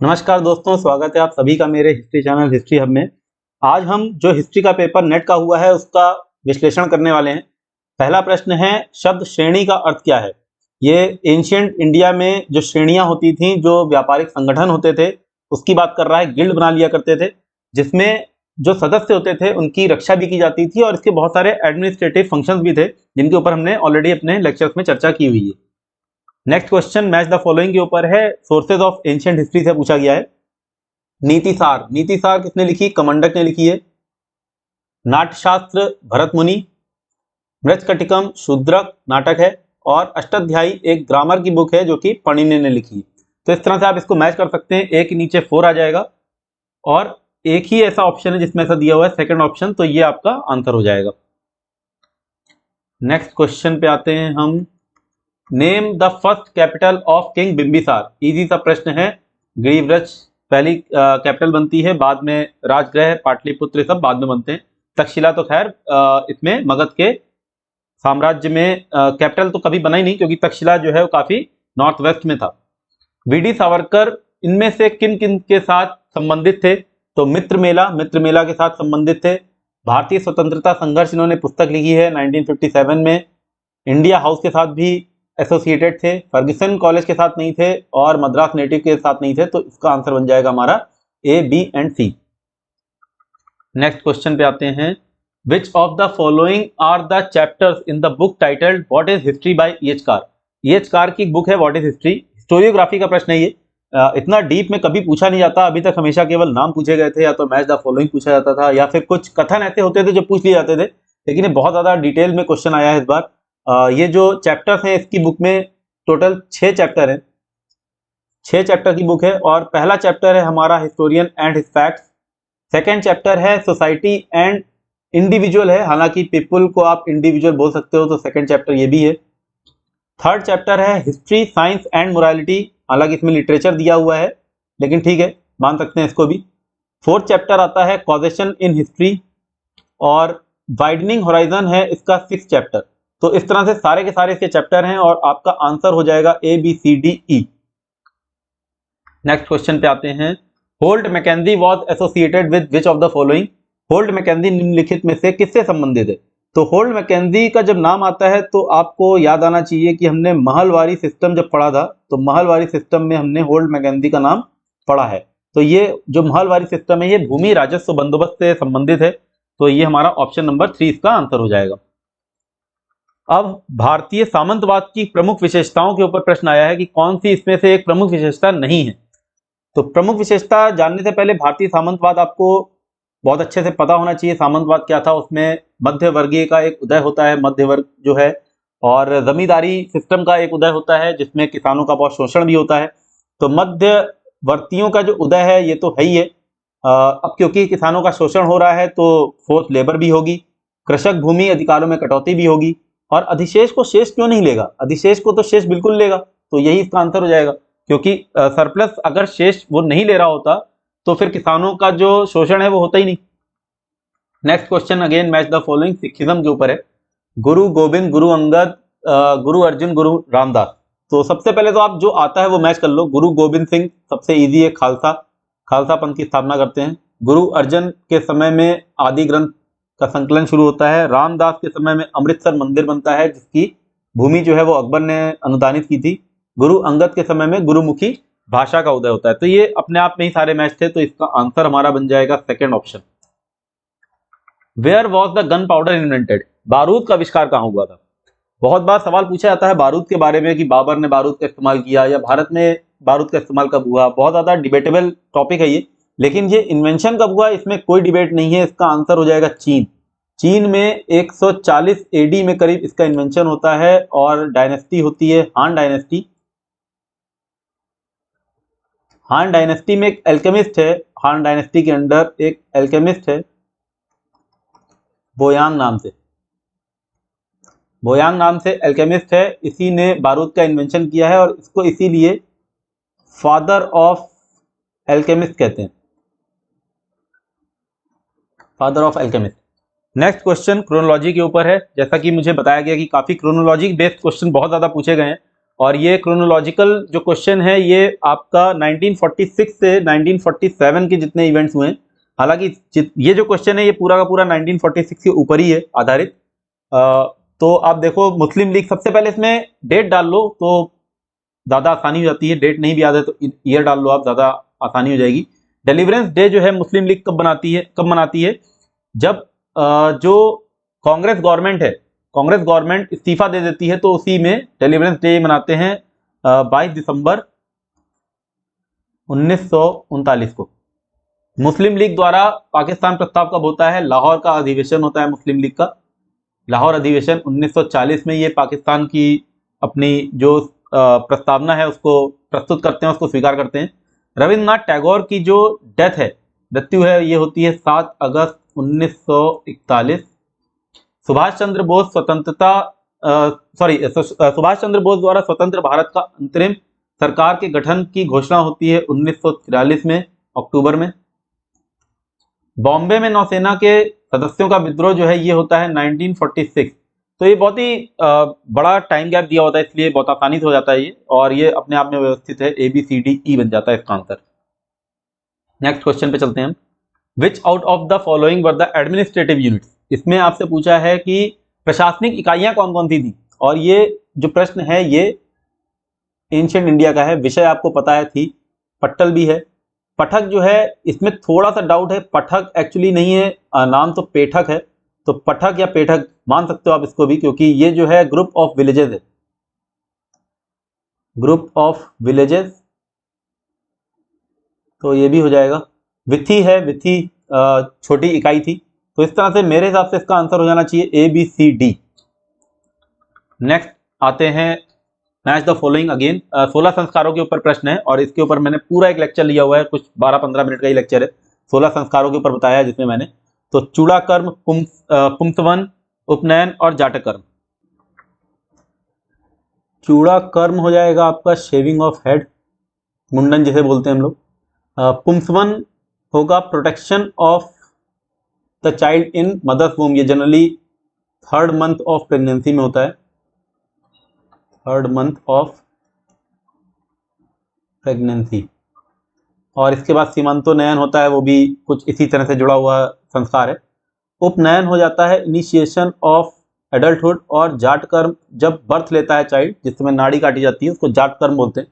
नमस्कार दोस्तों, स्वागत है आप सभी का मेरे हिस्ट्री चैनल हिस्ट्री हब में। आज हम जो हिस्ट्री का पेपर नेट का हुआ है उसका विश्लेषण करने वाले हैं। पहला प्रश्न है, शब्द श्रेणी का अर्थ क्या है। ये एंशिएंट इंडिया में जो श्रेणियां होती थी, जो व्यापारिक संगठन होते थे, उसकी बात कर रहा है। गिल्ड बना लिया करते थे जिसमें जो सदस्य होते थे उनकी रक्षा भी की जाती थी और इसके बहुत सारे एडमिनिस्ट्रेटिव फंक्शंस भी थे जिनके ऊपर हमने ऑलरेडी अपने लेक्चर्स में चर्चा की हुई है। Next question match the following के ऊपर है, सोर्सेज ऑफ एंशिएंट हिस्ट्री से पूछा गया है। नीतिसार किसने लिखी? कमंडक ने लिखी है। नाट्यशास्त्र भरत मुनि। मृच्छकटिकम शूद्रक नाटक है। और अष्टाध्यायी एक ग्रामर की बुक है जो कि पणिनि ने लिखी है। तो इस तरह से आप इसको मैच कर सकते हैं। एक नीचे 4 आ जाएगा और एक ही ऐसा ऑप्शन है जिसमें ऐसा दिया हुआ है सेकंड ऑप्शन, तो ये आपका आंसर हो जाएगा। नेक्स्ट क्वेश्चन पे आते हैं हम। Name the first capital of king Bimbisara. Easy सा प्रश्न है। गिरिव्रज पहली कैपिटल बनती है, बाद में राजगृह पाटलिपुत्र सब बाद में बनते हैं। तक्षशिला तो खैर इसमें मगध के साम्राज्य में कैपिटल तो कभी बना ही नहीं, क्योंकि तक्षशिला जो है वो काफी नॉर्थ वेस्ट में था। वीडी सावरकर इनमें से किन किन के साथ संबंधित थे? तो मित्र मेला के साथ संबंधित थे। भारतीय स्वतंत्रता संघर्ष इन्होंने पुस्तक लिखी है 1957 में। इंडिया हाउस के साथ भी एसोसिएटेड थे। फर्ग्यूसन कॉलेज के साथ नहीं थे और मद्रास नेटिव के साथ नहीं थे। तो इसका आंसर बन जाएगा हमारा A, B and C. Next question पे आते हैं। Which of the following are the chapters in the book titled what is history by E.H. Carr. E.H. Carr की बुक है व्हाट इज हिस्ट्री। हिस्टोरियोग्राफी का प्रश्न है ये। इतना डीप में कभी पूछा नहीं जाता। अभी तक हमेशा केवल नाम पूछे गए थे, या तो मैच द फॉलोइंग पूछा जाता था, या फिर कुछ कथन ऐसे होते थे जो पूछ लिए जाते थे। लेकिन ये बहुत ज्यादा डिटेल में क्वेश्चन आया है इस बार। ये जो चैप्टर्स हैं इसकी बुक में टोटल 6 चैप्टर हैं। 6 चैप्टर की बुक है और पहला चैप्टर है हमारा historian and his facts. Second chapter है सोसाइटी एंड इंडिविजुअल है, हालांकि पीपल को आप इंडिविजुअल बोल सकते हो, तो सेकेंड चैप्टर ये भी है। थर्ड चैप्टर है हिस्ट्री साइंस एंड मोरालिटी, हालांकि इसमें लिटरेचर दिया हुआ है लेकिन ठीक है, मान सकते हैं इसको भी। फोर्थ चैप्टर आता है कॉजेशन इन हिस्ट्री और वाइडनिंग होराइजन है इसका 6th चैप्टर। तो इस तरह से सारे के सारे इसके चैप्टर हैं और आपका आंसर हो जाएगा A, B, C, D, E. Next question पे आते हैं। Holt Mackenzie was associated with which of the following. Holt Mackenzie निम्नलिखित में से किससे संबंधित है? तो होल्ट मैकेंजी का जब नाम आता है तो आपको याद आना चाहिए कि हमने महलवारी सिस्टम जब पढ़ा था, तो महलवारी सिस्टम में हमने होल्ट मैकेंजी का नाम पढ़ा है। तो ये जो महलवारी सिस्टम है ये भूमि राजस्व बंदोबस्त से संबंधित है। तो ये हमारा ऑप्शन नंबर 3 इसका आंसर हो जाएगा। अब भारतीय सामंतवाद की प्रमुख विशेषताओं के ऊपर प्रश्न आया है कि कौन सी इसमें से एक प्रमुख विशेषता नहीं है। तो प्रमुख विशेषता जानने से पहले भारतीय सामंतवाद आपको बहुत अच्छे से पता होना चाहिए। सामंतवाद क्या था? उसमें मध्य वर्गीय का एक उदय होता है, मध्य वर्ग जो है, और जमींदारी सिस्टम का एक उदय होता है जिसमें किसानों का बहुत शोषण भी होता है। तो मध्यवर्तियों का जो उदय है ये तो है ही है। अब क्योंकि किसानों का शोषण हो रहा है तो फोर्थ लेबर भी होगी, कृषक भूमि अधिकारों में कटौती भी होगी, और अधिशेष को शेष क्यों नहीं लेगा? अधिशेष को तो शेष बिल्कुल लेगा। तो यही इसका आंसर हो जाएगा, क्योंकि सरप्लस अगर शेष वो नहीं ले रहा होता तो फिर किसानों का जो शोषण है वो होता ही नहीं। Next question again match the following Sikhism के ऊपर है। गुरु गोविंद, गुरु अंगद, गुरु अर्जुन, गुरु रामदास। तो सबसे पहले तो आप जो आता है वो मैच कर लो। गुरु गोविंद सिंह सबसे इजी है, खालसा पंथ की स्थापना करते हैं। गुरु अर्जन के समय में आदि ग्रंथ का संकलन शुरू होता है। रामदास के समय में अमृतसर मंदिर बनता है जिसकी भूमि जो है वो अकबर ने अनुदानित की थी। गुरु अंगद के समय में गुरुमुखी भाषा का उदय होता है। तो ये अपने आप में ही सारे मैच थे, तो इसका आंसर हमारा बन जाएगा second option. Where was the gunpowder invented. बारूद का आविष्कार कहाँ हुआ था? बहुत बार सवाल पूछा जाता है बारूद के बारे में कि बाबर ने बारूद का इस्तेमाल किया या भारत में बारूद का इस्तेमाल कब हुआ। बहुत ज्यादा डिबेटेबल टॉपिक है ये, लेकिन ये इन्वेंशन कब हुआ इसमें कोई डिबेट नहीं है। इसका आंसर हो जाएगा चीन में 140 एडी में करीब इसका इन्वेंशन होता है और डायनेस्टी होती है हान डायनेस्टी। हान डायनेस्टी में एक एल्केमिस्ट है, हान डायनेस्टी के अंडर एक एल्केमिस्ट है बोयांग नाम से एल्केमिस्ट है। इसी ने बारूद का इन्वेंशन किया है और इसको इसीलिए फादर ऑफ एल्केमिस्ट कहते हैं, father of alchemist. Next question chronology के ऊपर है। जैसा कि मुझे बताया गया कि काफी क्रोनोलॉजी बेस्ड क्वेश्चन बहुत ज्यादा पूछे गए हैं और ये क्रोनोलॉजिकल जो क्वेश्चन है ये आपका 1946 से 1947 के जितने इवेंट्स हुए हैं, हालांकि ये जो क्वेश्चन है ये पूरा का पूरा 1946 के ऊपर ही है आधारित। तो आप देखो मुस्लिम लीग, सबसे पहले इसमें डेट डाल लो तो ज़्यादा आसानी हो जाती है, डेट नहीं भी याद है तो ईयर डाल लो आप, ज़्यादा आसानी हो जाएगी। डिलीवरेंस डे जो है मुस्लिम लीग कब मनाती है, जब जो कांग्रेस गवर्नमेंट इस्तीफा दे देती है तो उसी में डिलीवरेंस डे मनाते हैं 22 दिसंबर 1939 को। मुस्लिम लीग द्वारा पाकिस्तान प्रस्ताव कब होता है, लाहौर का अधिवेशन होता है मुस्लिम लीग का, लाहौर अधिवेशन 1940 में ये पाकिस्तान की अपनी जो प्रस्तावना है उसको प्रस्तुत करते हैं, उसको स्वीकार करते हैं। रविंद्रनाथ टैगोर की जो मृत्यु है ये होती है 7 अगस्त 1941। सुभाष चंद्र बोस द्वारा स्वतंत्र भारत का अंतरिम सरकार के गठन की घोषणा होती है 1943 में अक्टूबर में। बॉम्बे में नौसेना के सदस्यों का विद्रोह जो है ये होता है 1946। तो ये बहुत ही बड़ा टाइम गैप दिया होता है, इसलिए बहुत आसानी से हो जाता है ये, और ये अपने आप में व्यवस्थित है, ABCDE बन जाता है इसका आंसर। नेक्स्ट क्वेश्चन पे चलते हैं हम। विच out of the following were the administrative units, इसमें आपसे पूछा है कि प्रशासनिक इकाइयां कौन कौन सी थी, और ये जो प्रश्न है ये एंशिएंट इंडिया का है, विषय आपको पता है थी, पट्टल भी है। पठक जो है इसमें थोड़ा सा डाउट है, पठक एक्चुअली नहीं है, नाम तो पेठक है, तो पठक या पेठक मान सकते हो आप इसको भी, क्योंकि ये जो है ग्रुप ऑफ विलेजेस है, ग्रुप ऑफ विलेजेस, तो ये भी हो जाएगा। विथी है, विथी छोटी इकाई थी, तो इस तरह से मेरे हिसाब से इसका आंसर हो जाना चाहिए ABCD। नेक्स्ट आते हैं मैच द फॉलोइंग अगेन। 16 संस्कारों के ऊपर प्रश्न है, और इसके ऊपर मैंने पूरा एक लेक्चर लिया हुआ है, कुछ 12-15 मिनट का ही लेक्चर है, 16 संस्कारों के ऊपर बताया है जिसमें मैंने, तो चूड़ाकर्म, पुंसवन, उपनयन और जाटकर्म। चूड़ाकर्म हो जाएगा आपका शेविंग ऑफ हेड, मुंडन जिसे बोलते हैं हम लोग। पुंसवन होगा protection of the child in mother's womb, ये generally 3rd month of pregnancy में होता है, 3rd मंथ ऑफ प्रेगनेंसी। और इसके बाद सीमांतोनयन होता है, वो भी कुछ इसी तरह से जुड़ा हुआ संस्कार है। उपनयन हो जाता है इनिशिएशन ऑफ एडल्टहुड, और जाटकर्म जब बर्थ लेता है चाइल्ड, जिस समय नाड़ी काटी जाती है उसको जाटकर्म बोलते हैं।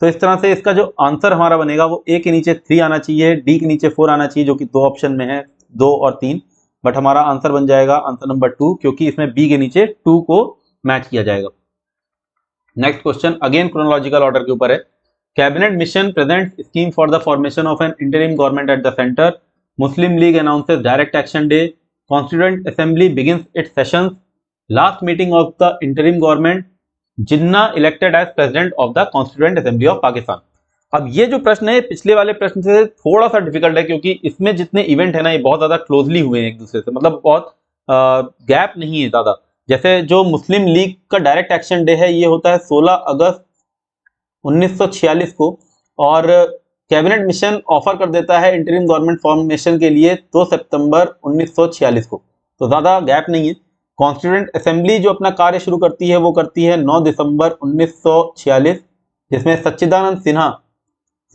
तो इस तरह से इसका जो आंसर हमारा बनेगा वो A के नीचे 3 आना चाहिए, D के नीचे 4 आना चाहिए, जो कि 2 ऑप्शन में है, 2 और 3, बट हमारा आंसर बन जाएगा आंसर नंबर 2, क्योंकि इसमें B के नीचे 2 को मैच किया जाएगा। Next question again chronological order के ऊपर है। Cabinet mission present scheme for the formation of an interim government at the centre, Muslim League announces direct action day, constituent assembly begins its sessions, last meeting of the interim government, Jinnah elected as president of the constituent assembly of Pakistan. अब ये जो प्रश्न है पिछले वाले प्रश्न से थोड़ा सा डिफिकल्ट है, क्योंकि इसमें जितने इवेंट है ना ये बहुत ज्यादा क्लोजली हुए हैं एक दूसरे से, मतलब बहुत गैप नहीं है ज्यादा। जैसे जो मुस्लिम लीग का डायरेक्ट एक्शन डे है ये होता है 16 अगस्त 1946 को, और कैबिनेट मिशन ऑफर कर देता है इंटरिम गवर्नमेंट फॉर्मेशन के लिए 2 सितंबर 1946 को, तो ज्यादा गैप नहीं है। कॉन्स्टिट्यूएंट असेंबली जो अपना कार्य शुरू करती है वो करती है 9 दिसंबर 1946, जिसमें सच्चिदानंद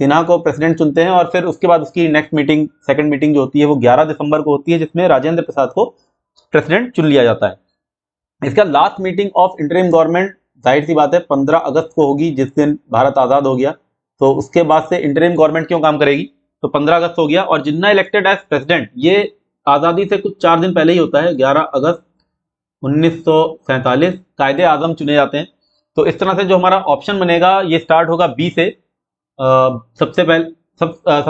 सिन्हा को प्रेसिडेंट चुनते हैं, और फिर उसके बाद उसकी नेक्स्ट मीटिंग, सेकंड मीटिंग जो होती है वो 11 दिसंबर को होती है, जिसमें राजेंद्र प्रसाद को प्रेसिडेंट चुन लिया जाता है। इसका last meeting of interim government जाहिर सी बात है 15 अगस्त को होगी, जिस दिन भारत आज़ाद हो गया, तो उसके बाद से इंटरिम गवर्नमेंट क्यों काम करेगी, तो 15 अगस्त हो गया। और जिन्ना इलेक्टेड एज प्रेसिडेंट ये आज़ादी से कुछ 4 दिन पहले ही होता है, 11 अगस्त 1947 कायदे आजम चुने जाते हैं। तो इस तरह से जो हमारा ऑप्शन बनेगा ये स्टार्ट होगा बी से, सबसे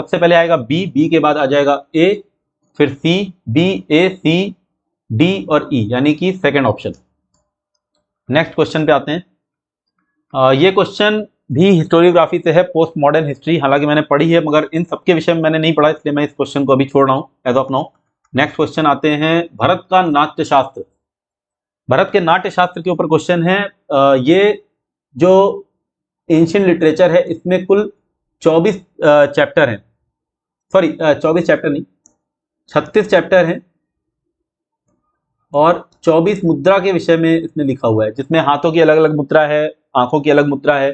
पहले आएगा बी के बाद आ जाएगा ए, फिर सी, बी, ए, सी, डी और ई, यानी कि सेकंड ऑप्शन। नेक्स्ट क्वेश्चन पे आते हैं। ये क्वेश्चन भी हिस्टोरियोग्राफी से है, पोस्ट मॉडर्न हिस्ट्री, हालांकि मैंने पढ़ी है मगर इन सबके विषय में मैंने नहीं पढ़ा, इसलिए मैं इस क्वेश्चन को अभी छोड़ रहा हूँ as of now. Next question आते हैं भारत का नाट्य शास्त्र। भारत के नाट्य शास्त्र के ऊपर क्वेश्चन है। ये जो एंशिएंट लिटरेचर है इसमें कुल 24 चैप्टर हैं, सॉरी 24 चैप्टर नहीं, 36 चैप्टर हैं, और 24 मुद्रा के विषय में इसमें लिखा हुआ है, जिसमें हाथों की अलग अलग मुद्रा है, आंखों की अलग मुद्रा है।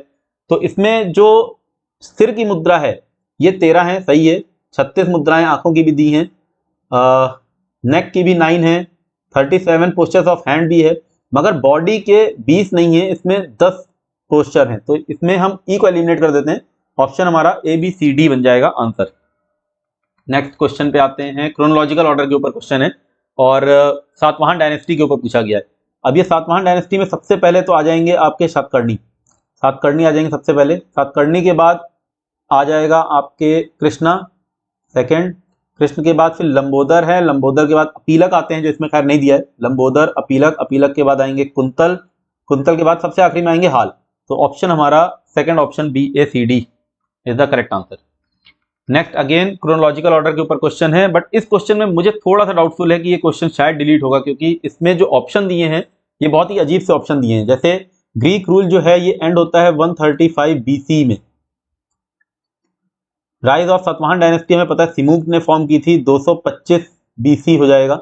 तो इसमें जो सिर की मुद्रा है ये 13 है, सही है। 36 मुद्राएं आंखों की भी दी हैं, नेक की भी 9 है, 37 पोस्चर्स ऑफ हैंड भी है, मगर बॉडी के 20 नहीं है, इसमें 10 पोस्चर हैं। तो इसमें हम ई को एलिमिनेट कर देते हैं, ऑप्शन हमारा ए बी सी डी बन जाएगा आंसर। नेक्स्ट क्वेश्चन पे आते हैं, क्रोनोलॉजिकल ऑर्डर के ऊपर क्वेश्चन है और सातवाहन डायनेस्टी के ऊपर पूछा गया है। अब ये सातवाहन डायनेस्टी में सबसे पहले तो आ जाएंगे आपके सातकर्णी, सातकर्णी आ जाएंगे सबसे पहले। सातकर्णी के बाद आ जाएगा आपके कृष्णा सेकंड, कृष्ण के बाद फिर लंबोदर है, लंबोदर के बाद अपीलक आते हैं जो इसमें खैर नहीं दिया है, लंबोदर अपीलक, अपीलक के बाद आएंगे कुंतल, कुंतल के बाद सबसे आखिरी में आएंगे हाल। तो ऑप्शन हमारा second option B A C D is the correct answer. Next again chronological order के ऊपर क्वेश्चन है, बट इस क्वेश्चन में मुझे थोड़ा सा डाउटफुल है कि ये क्वेश्चन शायद डिलीट होगा, क्योंकि इसमें जो ऑप्शन दिए हैं ये बहुत ही अजीब से ऑप्शन दिए हैं। जैसे ग्रीक रूल जो है ये एंड होता है 135 बीसी में, राइज ऑफ सातवाहन डायनेस्टी हमें पता है सिमुक ने फॉर्म की थी 225 बीसी हो जाएगा।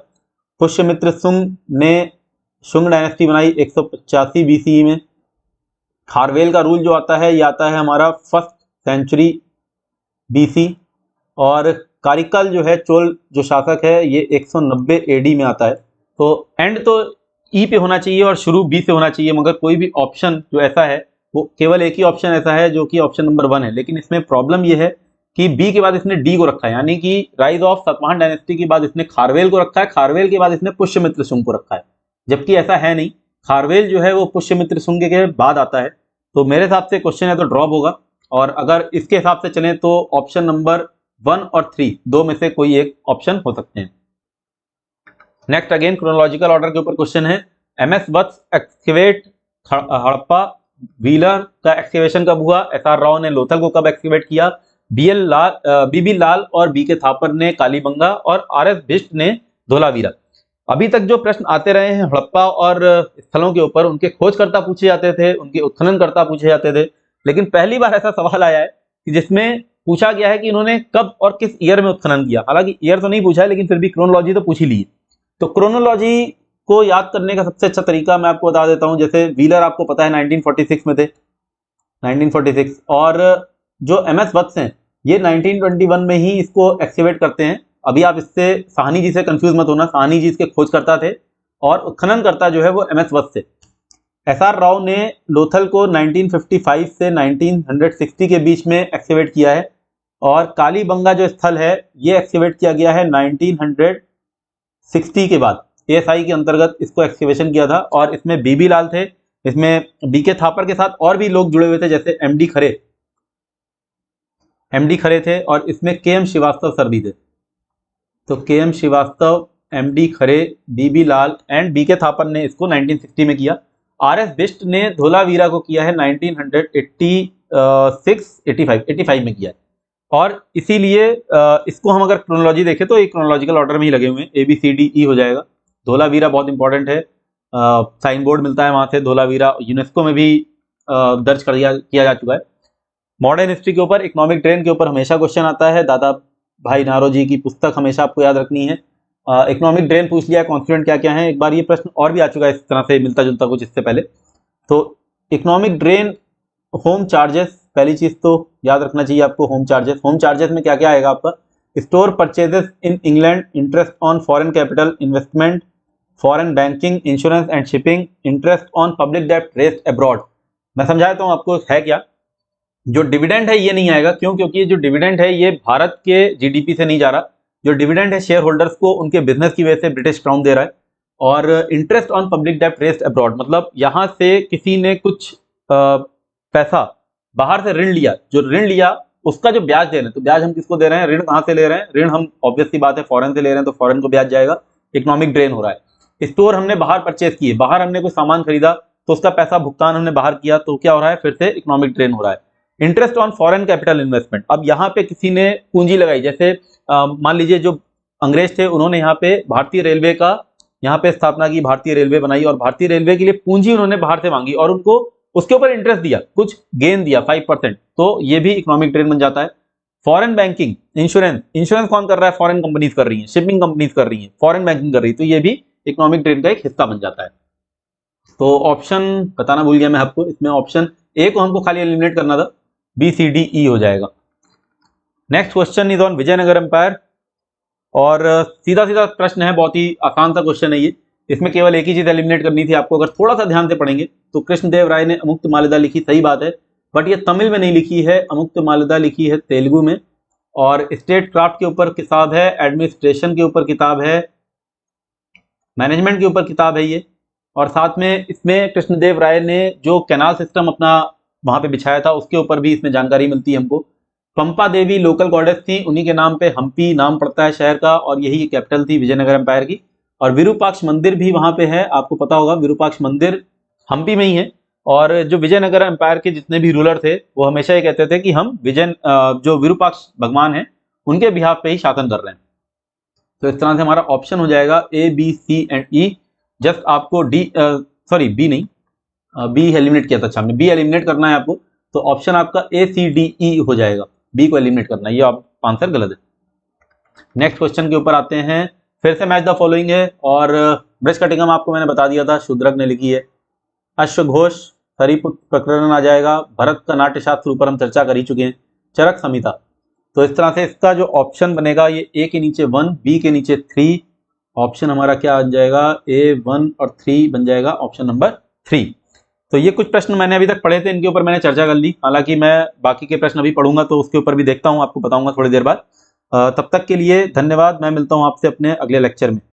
पुष्यमित्र शुंग ने शुंग डायनेस्टी बनाई 185 बीसी में। खारवेल का रूल जो आता है ये आता है हमारा 1st सेंचुरी बीसी, और कारिकल जो है चोल जो शासक है ये 190 एडी में आता है। तो एंड तो ई पे होना चाहिए और शुरू बी से होना चाहिए, मगर कोई भी ऑप्शन जो ऐसा है वो केवल एक ही ऑप्शन ऐसा है जो कि ऑप्शन नंबर 1 है। लेकिन इसमें प्रॉब्लम ये है कि बी के बाद इसने डी को रखा है, यानी कि राइज ऑफ सातवाहन डायनेस्टी के बाद इसने खारवेल को रखा है, खारवेल के बाद इसने पुष्यमित्र शुंग को रखा है, जबकि ऐसा है नहीं। खारवेल जो है वो पुष्यमित्र शुंग के बाद आता है। तो मेरे हिसाब से क्वेश्चन है तो ड्रॉप होगा, और अगर इसके हिसाब से चलें तो ऑप्शन नंबर 1 और 3 दो में से कोई एक ऑप्शन हो सकते हैं। नेक्स्ट अगेन क्रोनोलॉजिकल ऑर्डर के ऊपर क्वेश्चन है, एमएस वत्स एक्सकेवेट हड़प्पा व्हीलर का एक्सकेवेशन कब हुआ? एसआर राव ने लोथल को कब एक्सकेवेट किया? बीबी लाल और बी के थापर ने कालीबंगा और आरएस बिष्ट ने धोलावीरा। अभी तक जो प्रश्न आते रहे हैं हड़प्पा और स्थलों के ऊपर, उनके खोजकर्ता पूछे जाते थे, उनके उत्खननकर्ता पूछे जाते थे, लेकिन पहली बार ऐसा सवाल आया है कि जिसमें पूछा गया है कि इन्होंने कब और किस ईयर में उत्खनन किया। हालांकि ईयर तो नहीं पूछा है, लेकिन फिर भी क्रोनोलॉजी तो पूछ ही ली। तो क्रोनोलॉजी को याद करने का सबसे अच्छा तरीका मैं आपको बता देता हूं। जैसे व्हीलर आपको पता है 1946 में थे, 1946, और जो एमएस वत्स हैं ये 1921 में ही इसको एक्सकेवेट करते हैं। अभी आप इससे साहनी जी से कंफ्यूज मत होना, साहनी जी इसके खोजकर्ता थे और उत्खननकर्ता जो है वो एमएस वत्स थे। एसआर राव ने लोथल को 1955 से 1960 के बीच में एक्सकेवेट किया है, और कालीबंगा जो स्थल है ये एक्सकेवेट किया गया है 1960 के बाद। एएसआई के अंतर्गत इसको एक्सकेवेशन किया था, और इसमें बीबी लाल थे, इसमें बीके थापर के साथ और भी लोग जुड़े हुए थे, जैसे एमडी खरे थे, और इसमें केएम श्रीवास्तव सर भी थे। तो K M Srivastava, M D Khare, B B Lal and B K Thapar ने इसको 1960 में किया। आरएस बिष्ट ने धोलावीरा को किया है 1986-85 में किया है। और इसीलिए इसको हम अगर क्रोनोलॉजी देखें तो एक क्रोनोलॉजिकल ऑर्डर में ही लगे हुए हैं, ए बी सी डी ई हो जाएगा। धोलावीरा बहुत इंपॉर्टेंट है, साइन बोर्ड मिलता है वहां से। धोलावीरा यूनेस्को में भी दर्ज किया जा चुका है। मॉडर्न हिस्ट्री के ऊपर, इकोनॉमिक ट्रेंड के ऊपर हमेशा क्वेश्चन आता है। दादा भाई नारोजी की पुस्तक हमेशा आपको याद रखनी है। इकोनॉमिक ड्रेन पूछ लिया, कॉन्स्टिट्यूएंट क्या क्या है, एक बार ये प्रश्न और भी आ चुका है इस तरह से मिलता जुलता कुछ इससे पहले। तो इकोनॉमिक ड्रेन, होम चार्जेस, पहली चीज तो याद रखना चाहिए आपको होम चार्जेस। होम चार्जेस में क्या क्या आएगा आपका? Store purchases in England, interest on foreign capital investment, foreign banking, insurance and shipping, interest on public डेब्ट रेस्ड अब्रॉड। मैं समझाता हूँ आपको है क्या। जो डिविडेंड है ये नहीं आएगा, क्यों? क्योंकि ये जो डिविडेंड है ये भारत के जीडीपी से नहीं जा रहा। जो डिविडेंड है शेयर होल्डर्स को उनके बिजनेस की वजह से ब्रिटिश क्राउन दे रहा है। और इंटरेस्ट ऑन पब्लिक डेब्ट रेस्ड अब्रॉड मतलब यहां से किसी ने कुछ पैसा बाहर से ऋण लिया, जो ऋण लिया उसका जो ब्याज दे रहे हैं, तो ब्याज हम किसको दे रहे हैं? ऋण कहां से ले रहे हैं? ऋण हम ऑब्वियस सी बात है फॉरेन से ले रहे हैं, तो फॉरेन को ब्याज जाएगा। इकोनॉमिक ड्रेन हो रहा है। स्टोर हमने बाहर परचेज किए, बाहर हमने कोई सामान खरीदा तो उसका पैसा भुगतान हमने बाहर किया, तो क्या हो रहा है? फिर से इकोनॉमिक ड्रेन हो रहा है। Interest on foreign capital investment, अब यहाँ पे किसी ने पूंजी लगाई, जैसे मान लीजिए जो अंग्रेज थे उन्होंने यहाँ पे भारतीय रेलवे का यहाँ पे स्थापना की, भारतीय रेलवे बनाई, और भारतीय रेलवे के लिए पूंजी उन्होंने बाहर से मांगी और उनको उसके ऊपर इंटरेस्ट दिया, कुछ गेन दिया 5%, तो ये भी इकोनॉमिक ड्रेन बन जाता है। फॉरेन बैंकिंग, इंश्योरेंस कौन कर रहा है? फॉरेन कंपनीज कर रही हैं, शिपिंग कंपनीज कर रही हैं, फॉरेन बैंकिंग कर रही है, तो ये भी इकोनॉमिक ड्रेन का एक हिस्सा बन जाता है। तो ऑप्शन बताना भूल गया मैं आपको, इसमें ऑप्शन ए को हमको खाली एलिमिनेट करना था, बी सी डी ई हो जाएगा। Next question is on Vijayanagara empire, और सीधा सीधा प्रश्न है, बहुत ही आसान सा क्वेश्चन है ये। इसमें केवल एक ही चीज एलिमिनेट करनी थी आपको, अगर थोड़ा सा ध्यान से पढ़ेंगे तो कृष्णदेव राय ने अमुक्त मालिदा लिखी, सही बात है, बट ये तमिल में नहीं लिखी है, अमुक्त मालिदा लिखी है तेलुगु में, और स्टेट क्राफ्ट के ऊपर किताब है, एडमिनिस्ट्रेशन के ऊपर किताब है, मैनेजमेंट के ऊपर किताब है ये। और साथ में इसमें कृष्णदेव राय ने जो कैनाल सिस्टम अपना वहां पे बिछाया था उसके ऊपर भी इसमें जानकारी मिलती है हमको। पंपा देवी लोकल गॉडेस थी, उन्हीं के नाम पे हम्पी नाम पड़ता है शहर का, और यही कैपिटल थी विजयनगर एम्पायर की। और विरूपाक्ष मंदिर भी वहां पे है, आपको पता होगा विरूपाक्ष मंदिर हम्पी में ही है। और जो विजयनगर एम्पायर के जितने भी रूलर थे वो हमेशा ये कहते थे कि हम जो विरूपाक्ष भगवान है उनके बिहाफ पे ही शासन कर रहे हैं। तो इस तरह से हमारा ऑप्शन हो जाएगा A B C and E. Just आपको डी सॉरी बी नहीं, बी एलिमिनेट किया था, अच्छा हमने बी एलिमिनेट करना है आपको, तो ऑप्शन आपका ए सी डी ई हो जाएगा, बी को एलिमिनेट करना है, ये आप आंसर गलत है। नेक्स्ट क्वेश्चन के ऊपर आते हैं, फिर से मैच द फॉलोइंग है, और ब्रश कटिंगम आपको मैंने बता दिया था, शूद्रक ने लिखी है। अश्वघोष हरिपुत्र प्रकरण आ जाएगा, भरत का नाट्य शास्त्र ऊपर हम चर्चा कर ही चुके हैं, चरक संहिता। तो इस तरह से इसका जो ऑप्शन बनेगा ये ए के नीचे 1, बी के नीचे 3, ऑप्शन हमारा क्या आ जाएगा, ए 1 और 3 बन जाएगा ऑप्शन नंबर 3। तो ये कुछ प्रश्न मैंने अभी तक पढ़े थे, इनके ऊपर मैंने चर्चा कर ली, हालांकि मैं बाकी के प्रश्न अभी पढ़ूंगा तो उसके ऊपर भी देखता हूँ, आपको बताऊंगा थोड़ी देर बाद। तब तक के लिए धन्यवाद, मैं मिलता हूँ आपसे अपने अगले लेक्चर में।